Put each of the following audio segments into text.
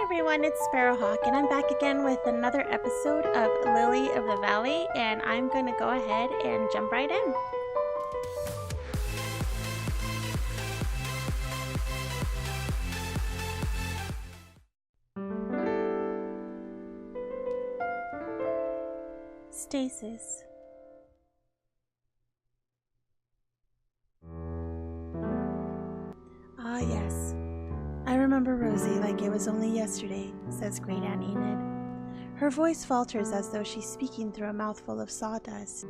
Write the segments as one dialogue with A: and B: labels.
A: everyone, it's Sparrowhawk, and I'm back again with another episode of Lily of the Valley, and I'm going to go ahead and jump right in. Stasis. Ah, yes. I remember Rosie like it was only yesterday, says Great Aunt Enid. Her voice falters as though she's speaking through a mouthful of sawdust.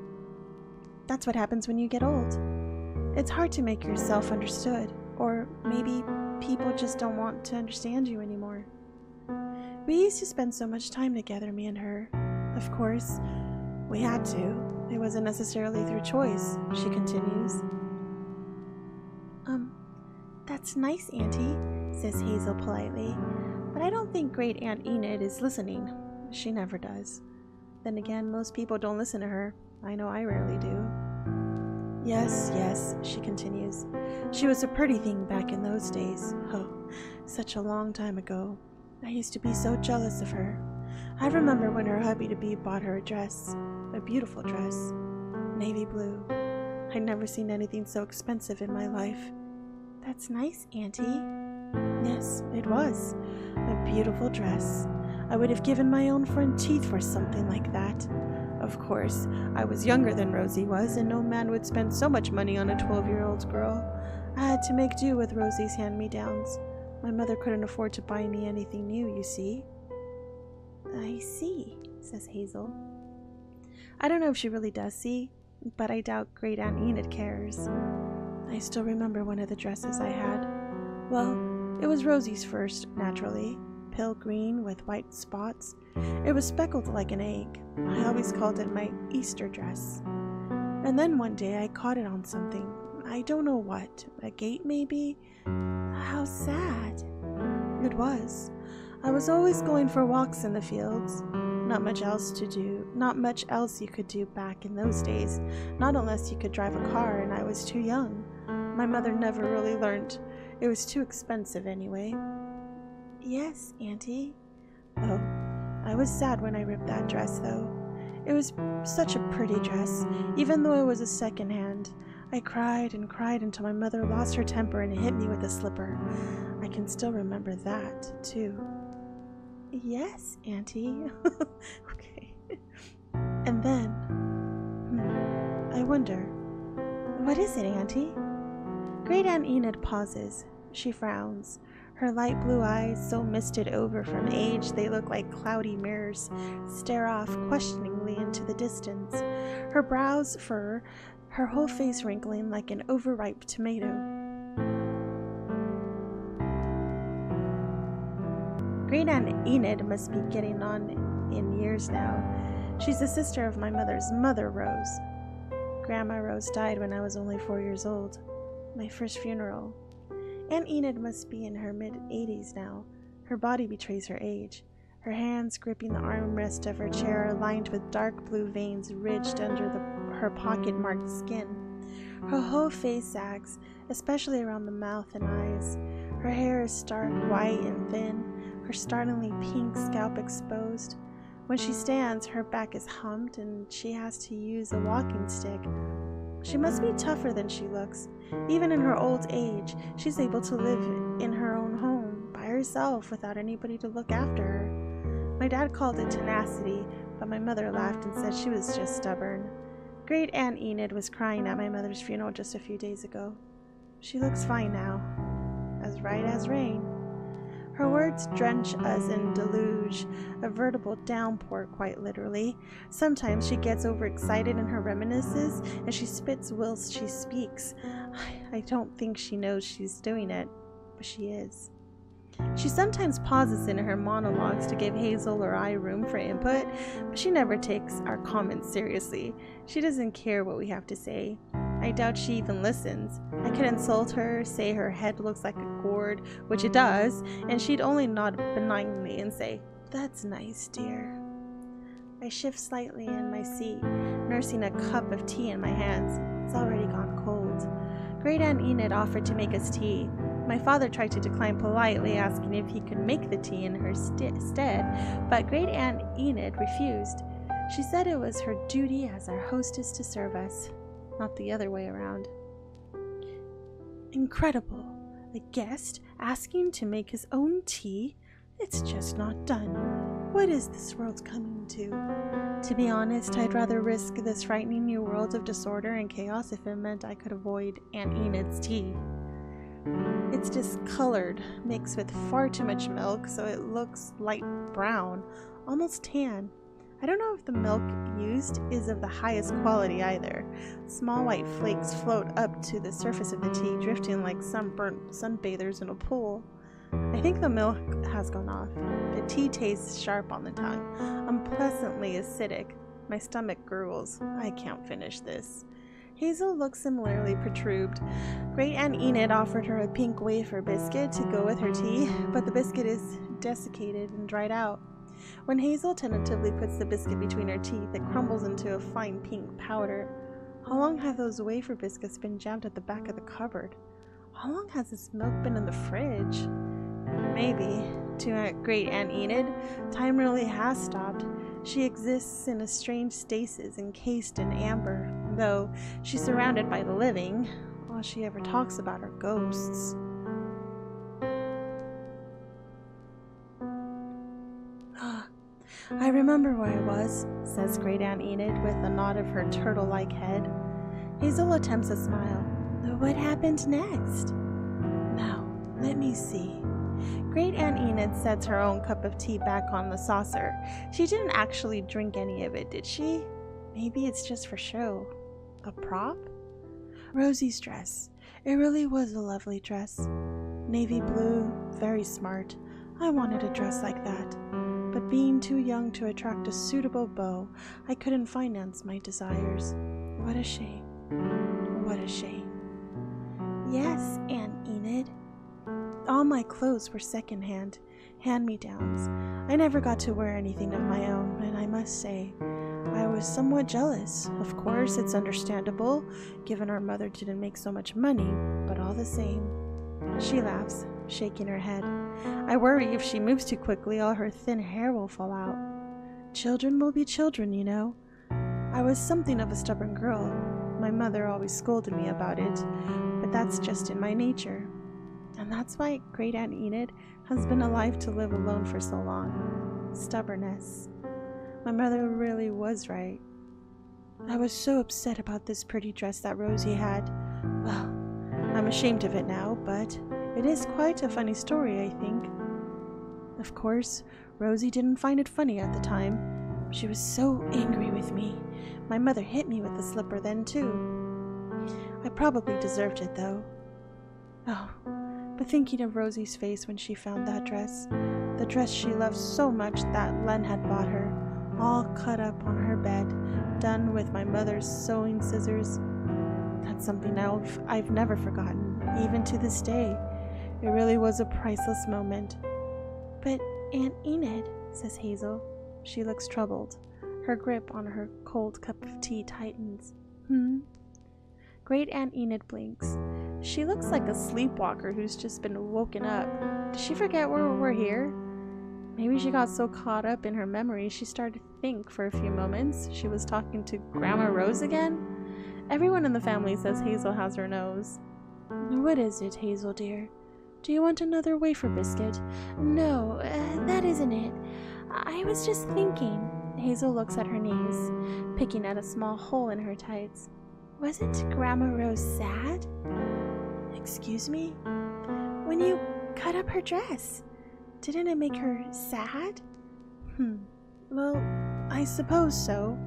A: That's what happens when you get old. It's hard to make yourself understood, or maybe people just don't want to understand you anymore. We used to spend so much time together, me and her. Of course, we had to. It wasn't necessarily through choice, she continues. That's nice, Auntie, says Hazel politely, but I don't think Great Aunt Enid is listening. She never does. Then again, most people don't listen to her. I know I rarely do. Yes, she continues. She was a pretty thing back in those days. Oh, such a long time ago. I used to be so jealous of her. I remember when her hubby-to-be bought her a dress. A beautiful dress. Navy blue. I'd never seen anything so expensive in my life. That's nice, Auntie. Yes, it was. A beautiful dress. I would have given my own front teeth for something like that. Of course, I was younger than Rosie was, and no man would spend so much money on a 12-year-old girl. I had to make do with Rosie's hand-me-downs. My mother couldn't afford to buy me anything new, you see. I see, says Hazel. I don't know if she really does see, but I doubt Great Aunt Enid cares. I still remember one of the dresses I had. Well, it was Rosie's first, naturally. Pale green with white spots. It was speckled like an egg. I always called it my Easter dress. And then one day I caught it on something. I don't know what. A gate, maybe? How sad. It was. I was always going for walks in the fields. Not much else to do. Not much else you could do back in those days. Not unless you could drive a car, and I was too young. My mother never really learned. It was too expensive anyway. Yes, Auntie. Oh, I was sad when I ripped that dress, though. It was such a pretty dress, even though it was a second-hand. I cried and cried until my mother lost her temper and hit me with a slipper. I can still remember that, too. Yes, Auntie. Okay. And then, I wonder, what is it, Auntie? Great Aunt Enid pauses. She frowns. Her light blue eyes, so misted over from age they look like cloudy mirrors, stare off questioningly into the distance. Her brows furrow, her whole face wrinkling like an overripe tomato. Great Aunt Enid must be getting on in years now. She's the sister of my mother's mother, Rose. Grandma Rose died when I was only 4 years old. My first funeral. Aunt Enid must be in her mid-80s now. Her body betrays her age. Her hands gripping the armrest of her chair are lined with dark blue veins ridged under her pocket-marked skin. Her whole face sags, especially around the mouth and eyes. Her hair is stark white and thin, her startlingly pink scalp exposed. When she stands, her back is humped and she has to use a walking stick. She must be tougher than she looks. Even in her old age, she's able to live in her own home, by herself, without anybody to look after her. My dad called it tenacity, but my mother laughed and said she was just stubborn. Great Aunt Enid was crying at my mother's funeral just a few days ago. She looks fine now. As right as rain. Her words drench us in deluge, a veritable downpour quite literally. Sometimes she gets overexcited in her reminiscences, and she spits whilst she speaks. I don't think she knows she's doing it, but she is. She sometimes pauses in her monologues to give Hazel or I room for input, but she never takes our comments seriously. She doesn't care what we have to say. I doubt she even listens. I could insult her, say her head looks like a gourd, which it does, and she'd only nod benignly and say, "That's nice, dear." I shift slightly in my seat, nursing a cup of tea in my hands. It's already gone cold. Great Aunt Enid offered to make us tea. My father tried to decline politely, asking if he could make the tea in her stead, but Great Aunt Enid refused. She said it was her duty as our hostess to serve us, not the other way around. Incredible. A guest asking to make his own tea? It's just not done. What is this world coming to? To be honest, I'd rather risk this frightening new world of disorder and chaos if it meant I could avoid Aunt Enid's tea. It's discolored, mixed with far too much milk, so it looks light brown, almost tan. I don't know if the milk used is of the highest quality either. Small white flakes float up to the surface of the tea, drifting like sunburnt sunbathers in a pool. I think the milk has gone off. The tea tastes sharp on the tongue, unpleasantly acidic. My stomach gurgles. I can't finish this. Hazel looks similarly perturbed. Great Aunt Enid offered her a pink wafer biscuit to go with her tea, but the biscuit is desiccated and dried out. When Hazel tentatively puts the biscuit between her teeth, it crumbles into a fine pink powder. How long have those wafer biscuits been jammed at the back of the cupboard? How long has this milk been in the fridge? Maybe, to Great Aunt Enid, time really has stopped. She exists in a strange stasis encased in amber, though she's surrounded by the living. All she ever talks about are ghosts. I remember where I was, says Great Aunt Enid with a nod of her turtle-like head. Hazel attempts a smile. What happened next? Now, let me see. Great Aunt Enid sets her own cup of tea back on the saucer. She didn't actually drink any of it, did she? Maybe it's just for show. A prop? Rosie's dress. It really was a lovely dress. Navy blue, very smart. I wanted a dress like that. But being too young to attract a suitable beau, I couldn't finance my desires. What a shame. What a shame. Yes, Aunt Enid. All my clothes were second-hand, hand-me-downs. I never got to wear anything of my own, and I must say, I was somewhat jealous. Of course, it's understandable, given our mother didn't make so much money, but all the same. She laughs, shaking her head. I worry if she moves too quickly, all her thin hair will fall out. Children will be children, you know. I was something of a stubborn girl. My mother always scolded me about it, but that's just in my nature. And that's why Great Aunt Enid has been alive to live alone for so long. Stubbornness. My mother really was right. I was so upset about this pretty dress that Rosie had. Well, I'm ashamed of it now, but it is quite a funny story, I think. Of course, Rosie didn't find it funny at the time. She was so angry with me. My mother hit me with the slipper then, too. I probably deserved it, though. Oh, but thinking of Rosie's face when she found that dress, the dress she loved so much that Len had bought her, all cut up on her bed, done with my mother's sewing scissors, that's something I've never forgotten, even to this day. It really was a priceless moment. But Aunt Enid, says Hazel. She looks troubled. Her grip on her cold cup of tea tightens. Great Aunt Enid blinks. She looks like a sleepwalker who's just been woken up. Did she forget we're here? Maybe she got so caught up in her memory she started to think for a few moments she was talking to Grandma Rose again. Everyone in the family says Hazel has her nose. What is it, Hazel dear? Do you want another wafer biscuit? No, that isn't it. I was just thinking. Hazel looks at her knees, picking at a small hole in her tights. Wasn't Grandma Rose sad? Excuse me? When you cut up her dress, didn't it make her sad? Well, I suppose so.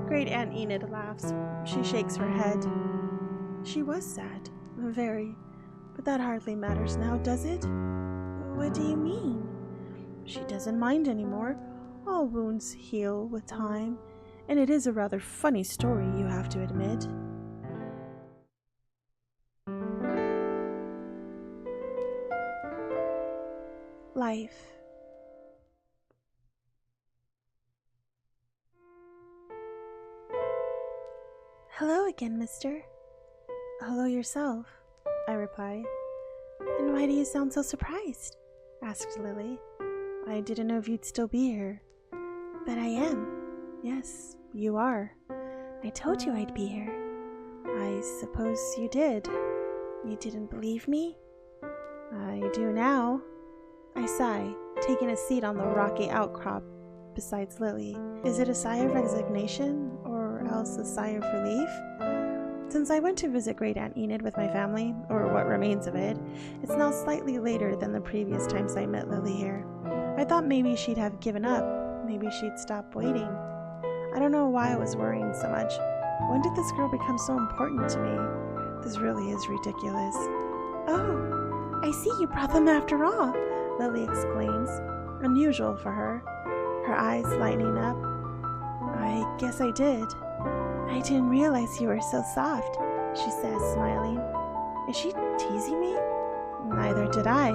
A: Great Aunt Enid laughs. She shakes her head. She was sad. Very. But that hardly matters now, does it? What do you mean? She doesn't mind anymore. All wounds heal with time. And it is a rather funny story, you have to admit. Life. Hello again, mister. Hello yourself, I reply. And why do you sound so surprised? Asked Lily. I didn't know if you'd still be here. But I am. Yes, you are. I told you I'd be here. I suppose you did. You didn't believe me? I do now. I sigh, taking a seat on the rocky outcrop besides Lily. Is it a sigh of resignation, or else a sigh of relief? Since I went to visit Great Aunt Enid with my family, or what remains of it, it's now slightly later than the previous times I met Lily here. I thought maybe she'd have given up, maybe she'd stop waiting. I don't know why I was worrying so much. When did this girl become so important to me? This really is ridiculous. Oh, I see you brought them after all, Lily exclaims, unusual for her, her eyes lighting up. I guess I did. I didn't realize you were so soft, she says, smiling. Is she teasing me? Neither did I.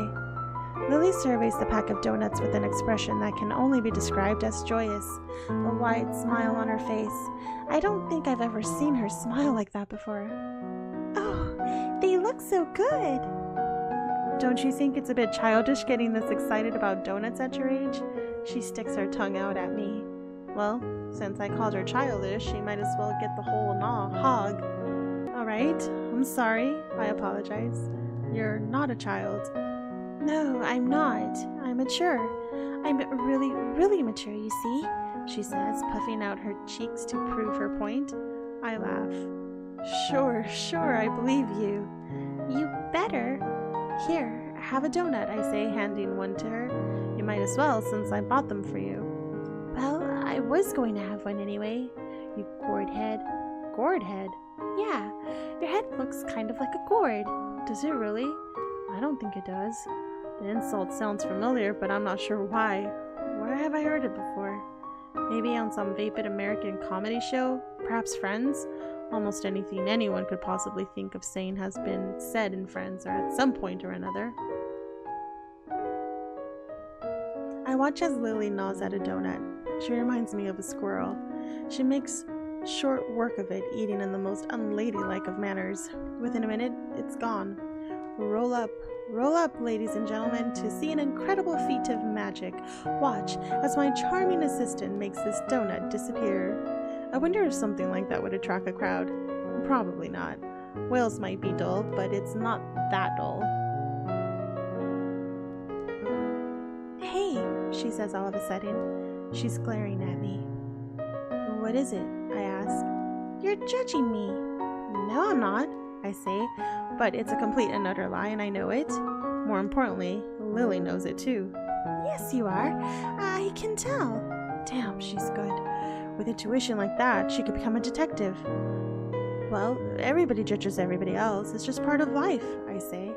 A: Lily surveys the pack of donuts with an expression that can only be described as joyous, a wide smile on her face. I don't think I've ever seen her smile like that before. Oh, they look so good! Don't you think it's a bit childish getting this excited about donuts at your age? She sticks her tongue out at me. Well, since I called her childish, she might as well get the whole hog. Alright, I'm sorry, I apologize. You're not a child. No, I'm not. I'm mature. I'm really, really mature, you see, she says, puffing out her cheeks to prove her point. I laugh. Sure, I believe you. You better. Here, have a donut, I say, handing one to her. You might as well, since I bought them for you. Well, I was going to have one anyway. You gourd head. Gourd head? Yeah, your head looks kind of like a gourd. Does it really? I don't think it does. The insult sounds familiar, but I'm not sure why. Where have I heard it before? Maybe on some vapid American comedy show? Perhaps Friends? Almost anything anyone could possibly think of saying has been said in Friends, or at some point or another. I watch as Lily gnaws at a donut. She reminds me of a squirrel. She makes short work of it, eating in the most unladylike of manners. Within a minute, it's gone. Roll up, ladies and gentlemen, to see an incredible feat of magic. Watch as my charming assistant makes this donut disappear. I wonder if something like that would attract a crowd. Probably not. Wales might be dull, but it's not that dull. Hey, she says all of a sudden. She's glaring at me. What is it? I ask. You're judging me. No, I'm not, I say, but it's a complete and utter lie, and I know it. More importantly, Lily knows it too. Yes, you are. I can tell. Damn, she's good. With intuition like that, she could become a detective. Well, everybody judges everybody else. It's just part of life, I say.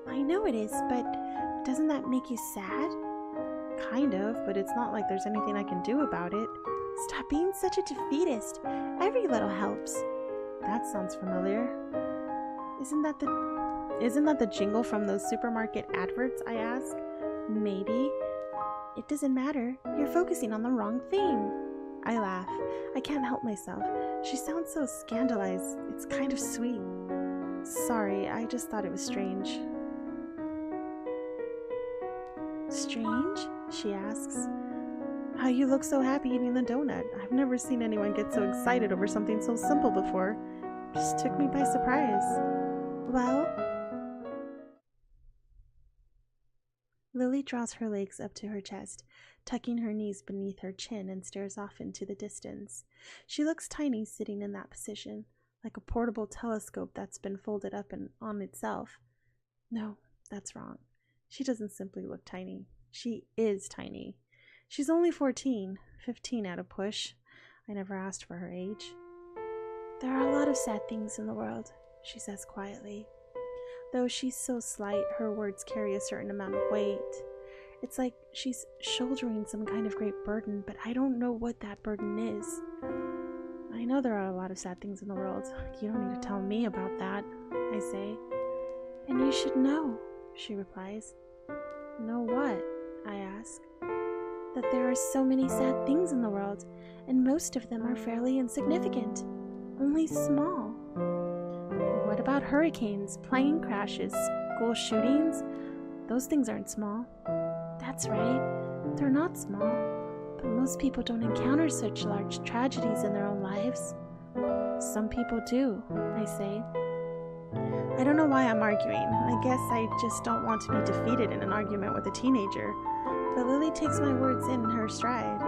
A: I know it is, but doesn't that make you sad? Kind of, but it's not like there's anything I can do about it. Stop being such a defeatist. Every little helps. That sounds familiar. Isn't that the jingle from those supermarket adverts, I ask? Maybe. It doesn't matter. You're focusing on the wrong thing. I laugh. I can't help myself. She sounds so scandalized. It's kind of sweet. Sorry, I just thought it was strange. Strange? She asks. How you look so happy eating the donut. I've never seen anyone get so excited over something so simple before. Just took me by surprise. Well? Lily draws her legs up to her chest, tucking her knees beneath her chin, and stares off into the distance. She looks tiny sitting in that position, like a portable telescope that's been folded up and on itself. No, that's wrong. She doesn't simply look tiny. She is tiny. She's only 14, 15 at a push. I never asked for her age. There are a lot of sad things in the world, she says quietly. Though she's so slight, her words carry a certain amount of weight. It's like she's shouldering some kind of great burden, but I don't know what that burden is. I know there are a lot of sad things in the world. You don't need to tell me about that, I say. And you should know, she replies. Know what? I ask. That there are so many sad things in the world, and most of them are fairly insignificant, only small. What about hurricanes, plane crashes, school shootings? Those things aren't small. That's right, they're not small, but most people don't encounter such large tragedies in their own lives. Some people do, I say. I don't know why I'm arguing. I guess I just don't want to be defeated in an argument with a teenager. But Lily takes my words in her stride.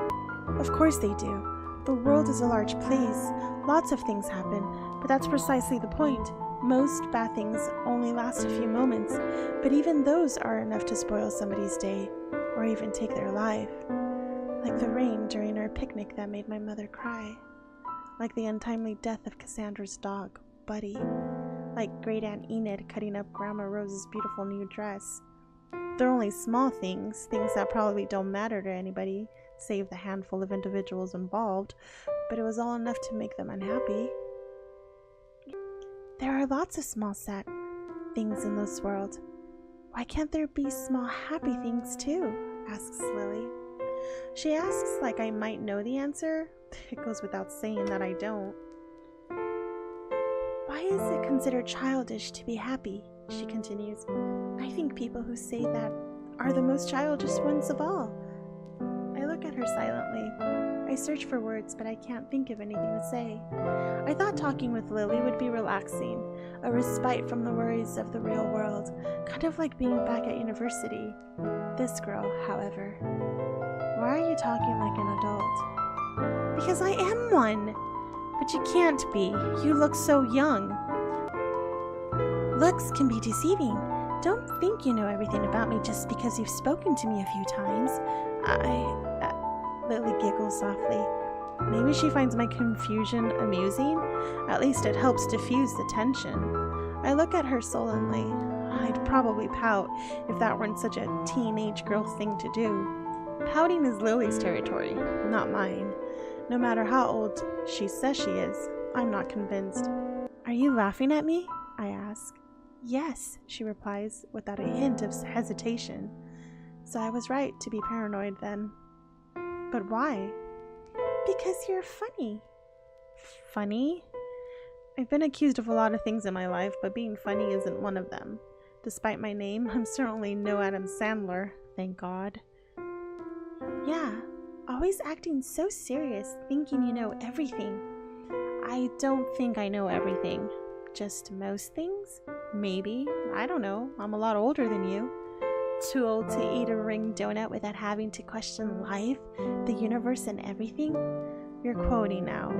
A: Of course they do. The world is a large place. Lots of things happen, but that's precisely the point. Most bad things only last a few moments, but even those are enough to spoil somebody's day, or even take their life. Like the rain during our picnic that made my mother cry. Like the untimely death of Cassandra's dog, Buddy. Like Great Aunt Enid cutting up Grandma Rose's beautiful new dress. They're only small things, things that probably don't matter to anybody, save the handful of individuals involved, but it was all enough to make them unhappy. There are lots of small sad things in this world. Why can't there be small happy things too? Asks Lily. She asks like I might know the answer. It goes without saying that I don't. Why is it considered childish to be happy? She continues. I think people who say that are the most childish ones of all. I look at her silently. I search for words, but I can't think of anything to say. I thought talking with Lily would be relaxing, a respite from the worries of the real world, kind of like being back at university. This girl, however. Why are you talking like an adult? Because I am one! But you can't be. You look so young. Looks can be deceiving. Don't think you know everything about me just because you've spoken to me a few times. Lily giggles softly. Maybe she finds my confusion amusing. At least it helps diffuse the tension. I look at her sullenly. I'd probably pout if that weren't such a teenage girl thing to do. Pouting is Lily's territory, not mine. No matter how old she says she is, I'm not convinced. Are you laughing at me? I ask. Yes, she replies, without a hint of hesitation. So I was right to be paranoid then. But why? Because you're funny. Funny? I've been accused of a lot of things in my life, but being funny isn't one of them. Despite my name, I'm certainly no Adam Sandler, thank God. Yeah, always acting so serious, thinking you know everything. I don't think I know everything. Just most things? Maybe. I don't know. I'm a lot older than you. Too old to eat a ring donut without having to question life, the universe, and everything? You're quoting now.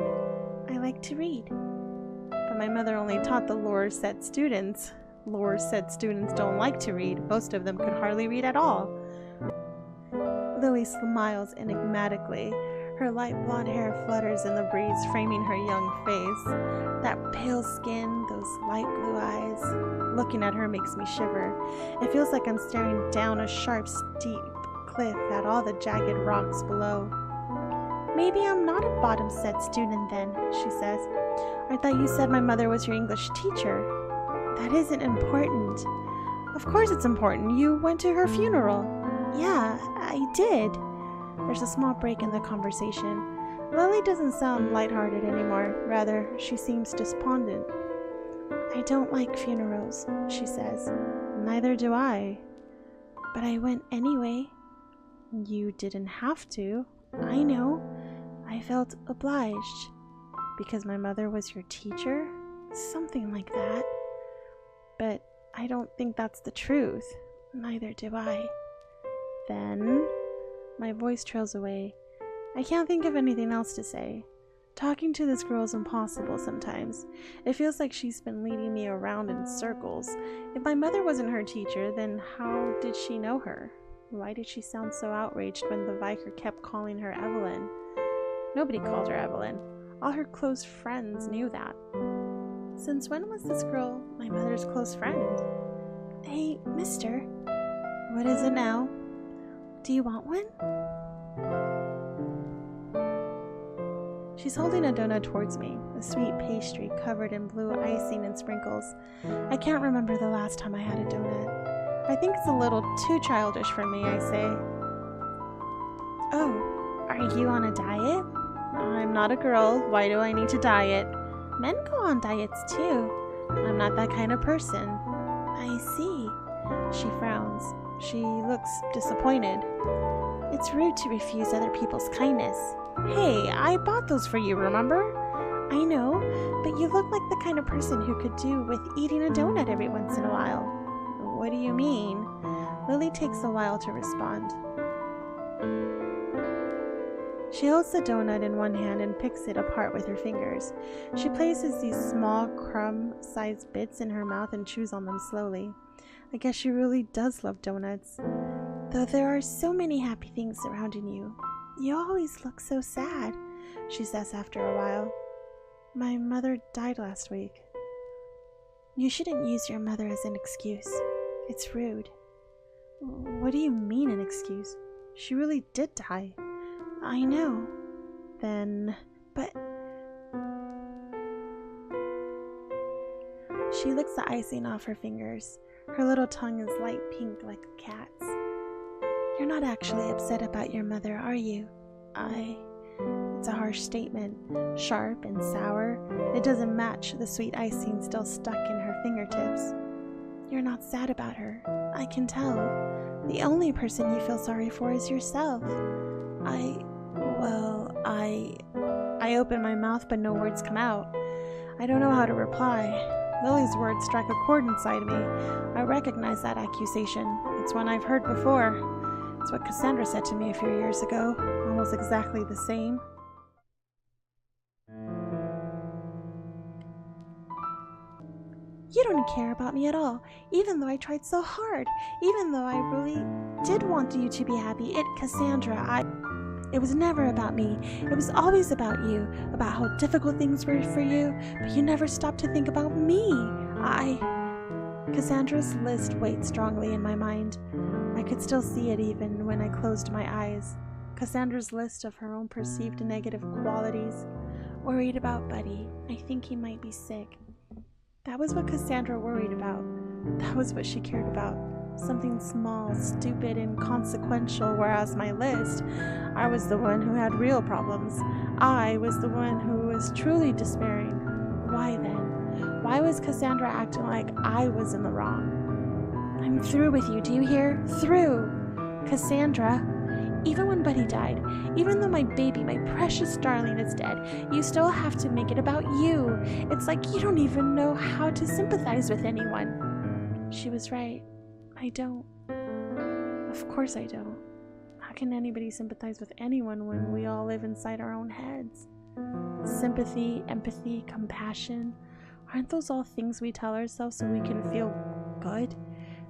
A: I like to read. But my mother only taught the lore said students. Lore said students don't like to read. Most of them could hardly read at all. Lily smiles enigmatically. Her light blonde hair flutters in the breeze, framing her young face. That pale skin, those light blue eyes. Looking at her makes me shiver. It feels like I'm staring down a sharp, steep cliff at all the jagged rocks below. Maybe I'm not a bottom-set student then, she says. I thought you said my mother was your English teacher. That isn't important. Of course it's important. You went to her funeral. Yeah, I did. There's a small break in the conversation. Lily doesn't sound lighthearted anymore. Rather, she seems despondent. I don't like funerals, she says. Neither do I. But I went anyway. You didn't have to. I know. I felt obliged. Because my mother was your teacher? Something like that. But I don't think that's the truth. Neither do I. Then... My voice trails away. I can't think of anything else to say. Talking to this girl is impossible sometimes. It feels like she's been leading me around in circles. If my mother wasn't her teacher, then how did she know her? Why did she sound so outraged when the vicar kept calling her Evelyn? Nobody called her Evelyn. All her close friends knew that. Since when was this girl my mother's close friend? Hey, mister. What is it now? Do you want one? She's holding a donut towards me, a sweet pastry covered in blue icing and sprinkles. I can't remember the last time I had a donut. I think it's a little too childish for me, I say. Oh, are you on a diet? I'm not a girl. Why do I need to diet? Men go on diets too. I'm not that kind of person. I see. She frowns. She looks disappointed. It's rude to refuse other people's kindness. Hey, I bought those for you, remember? I know, but you look like the kind of person who could do with eating a donut every once in a while. What do you mean? Lily takes a while to respond. She holds the donut in one hand and picks it apart with her fingers. She places these small crumb-sized bits in her mouth and chews on them slowly. I guess she really does love donuts. Though there are so many happy things surrounding you, you always look so sad, she says after a while. My mother died last week. You shouldn't use your mother as an excuse. It's rude. What do you mean an excuse? She really did die. I know. But... She licks the icing off her fingers. Her little tongue is light pink like a cat's. You're not actually upset about your mother, are you? It's a harsh statement, sharp and sour. It doesn't match the sweet icing still stuck in her fingertips. You're not sad about her. I can tell. The only person you feel sorry for is yourself. I open my mouth, but no words come out. I don't know how to reply. Lily's words strike a chord inside me. I recognize that accusation. It's one I've heard before. It's what Cassandra said to me a few years ago, almost exactly the same. You don't care about me at all, even though I tried so hard, even though I really did want you to be happy. Cassandra, it was never about me. It was always about you, about how difficult things were for you, but you never stopped to think about me. Cassandra's list weighed strongly in my mind. I could still see it even when I closed my eyes. Cassandra's list of her own perceived negative qualities. Worried about Buddy. I think he might be sick. That was what Cassandra worried about. That was what she cared about. Something small, stupid, and consequential, whereas my list, I was the one who had real problems. I was the one who was truly despairing. Why then? Why was Cassandra acting like I was in the wrong? I'm through with you, do you hear? Through! Cassandra, even when Buddy died, even though my baby, my precious darling, is dead, you still have to make it about you. It's like you don't even know how to sympathize with anyone. She was right. I don't. Of course I don't. How can anybody sympathize with anyone when we all live inside our own heads? Sympathy, empathy, compassion, aren't those all things we tell ourselves so we can feel good?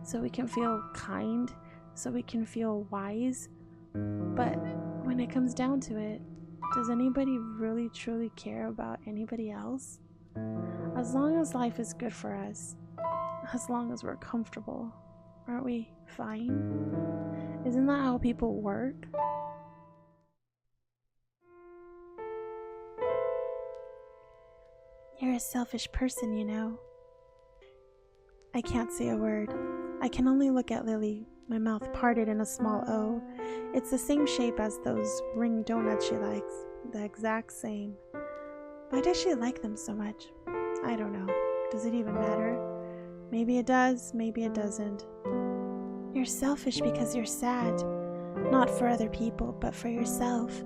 A: So we can feel kind? So we can feel wise? But when it comes down to it, does anybody really truly care about anybody else? As long as life is good for us, as long as we're comfortable, aren't we fine? Isn't that how people work? You're a selfish person, you know. I can't say a word. I can only look at Lily, my mouth parted in a small O. It's the same shape as those ring donuts she likes, the exact same. Why does she like them so much? I don't know. Does it even matter? Maybe it does, maybe it doesn't. You're selfish because you're sad. Not for other people, but for yourself.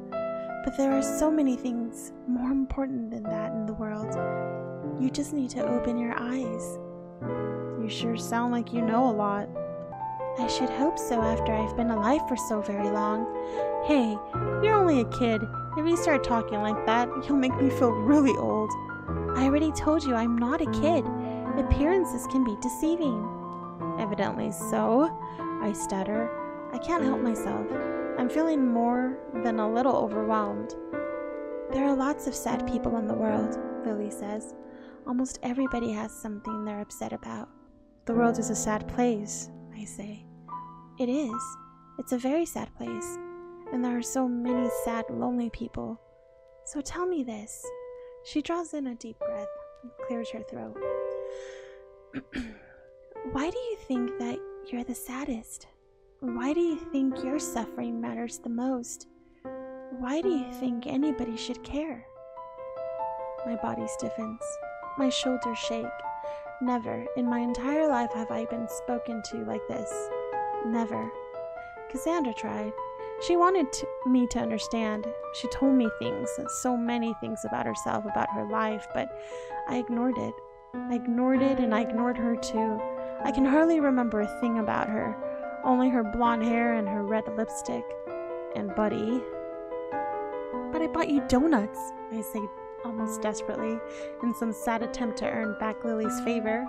A: But there are so many things more important than that in the world. You just need to open your eyes. You sure sound like you know a lot. I should hope so after I've been alive for so very long. Hey, you're only a kid. If you start talking like that, you'll make me feel really old. I already told you I'm not a kid. Appearances can be deceiving. Evidently so, I stutter. I can't help myself. I'm feeling more than a little overwhelmed. There are lots of sad people in the world, Lily says. Almost everybody has something they're upset about. The world is a sad place, I say. It is. It's a very sad place. And there are so many sad, lonely people. So tell me this. She draws in a deep breath and clears her throat. Why do you think that you're the saddest? Why do you think your suffering matters the most? Why do you think anybody should care? My body stiffens. My shoulders shake. Never in my entire life have I been spoken to like this. Never. Cassandra tried. She wanted me to understand. She told me things, so many things about herself, about her life, but I ignored it. I ignored it, and I ignored her too. I can hardly remember a thing about her, only her blonde hair and her red lipstick. And Buddy. But I bought you donuts, I say almost desperately, in some sad attempt to earn back Lily's favor.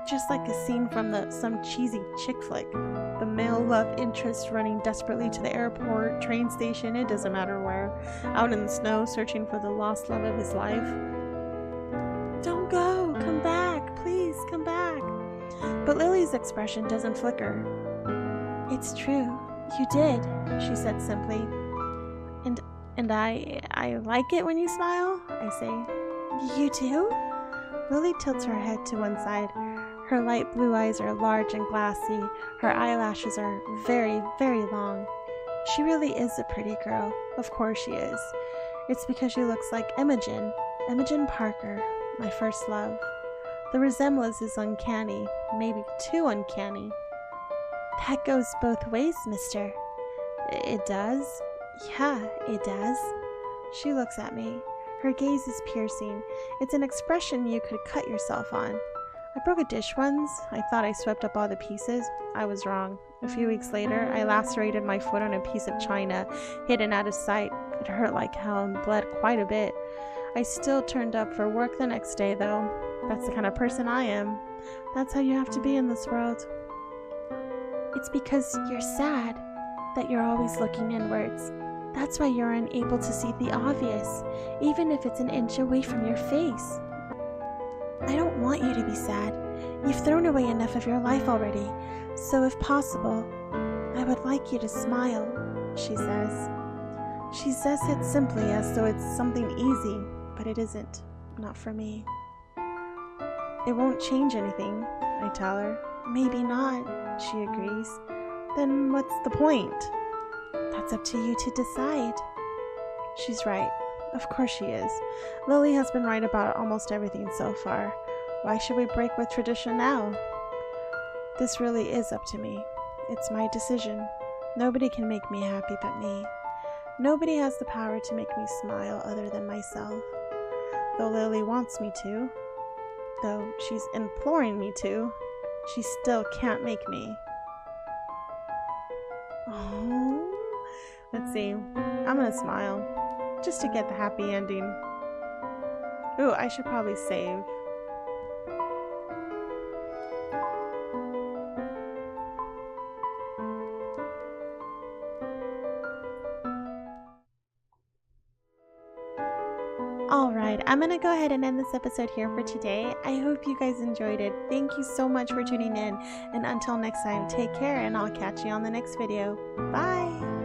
A: Just like a scene from some cheesy chick flick. The male love interest running desperately to the airport, train station, it doesn't matter where, out in the snow searching for the lost love of his life. Don't go, come back, please, come back. But Lily's expression doesn't flicker. It's true, you did, she said simply. And I like it when you smile, I say. You do? Lily tilts her head to one side. Her light blue eyes are large and glassy. Her eyelashes are very, very long. She really is a pretty girl. Of course she is. It's because she looks like Imogen Parker, my first love. The resemblance is uncanny, maybe too uncanny. That goes both ways, mister. It does? Yeah, it does. She looks at me. Her gaze is piercing. It's an expression you could cut yourself on. I broke a dish once. I thought I swept up all the pieces. I was wrong. A few weeks later, I lacerated my foot on a piece of china, hidden out of sight. It hurt like hell and bled quite a bit. I still turned up for work the next day, though. That's the kind of person I am. That's how you have to be in this world. It's because you're sad that you're always looking inwards. That's why you're unable to see the obvious, even if it's an inch away from your face. I don't want you to be sad. You've thrown away enough of your life already, so if possible, I would like you to smile, she says. She says it simply as though it's something easy, but it isn't. Not for me. It won't change anything, I tell her. Maybe not, she agrees. Then what's the point? That's up to you to decide. She's right. Of course she is. Lily has been right about almost everything so far. Why should we break with tradition now? This really is up to me. It's my decision. Nobody can make me happy but me. Nobody has the power to make me smile other than myself. Though Lily wants me to, though she's imploring me to, she still can't make me. Oh. Let's see. I'm gonna smile. Just to get the happy ending. Ooh, I should probably save. Alright, I'm gonna go ahead and end this episode here for today. I hope you guys enjoyed it. Thank you so much for tuning in. And until next time, take care and I'll catch you on the next video. Bye!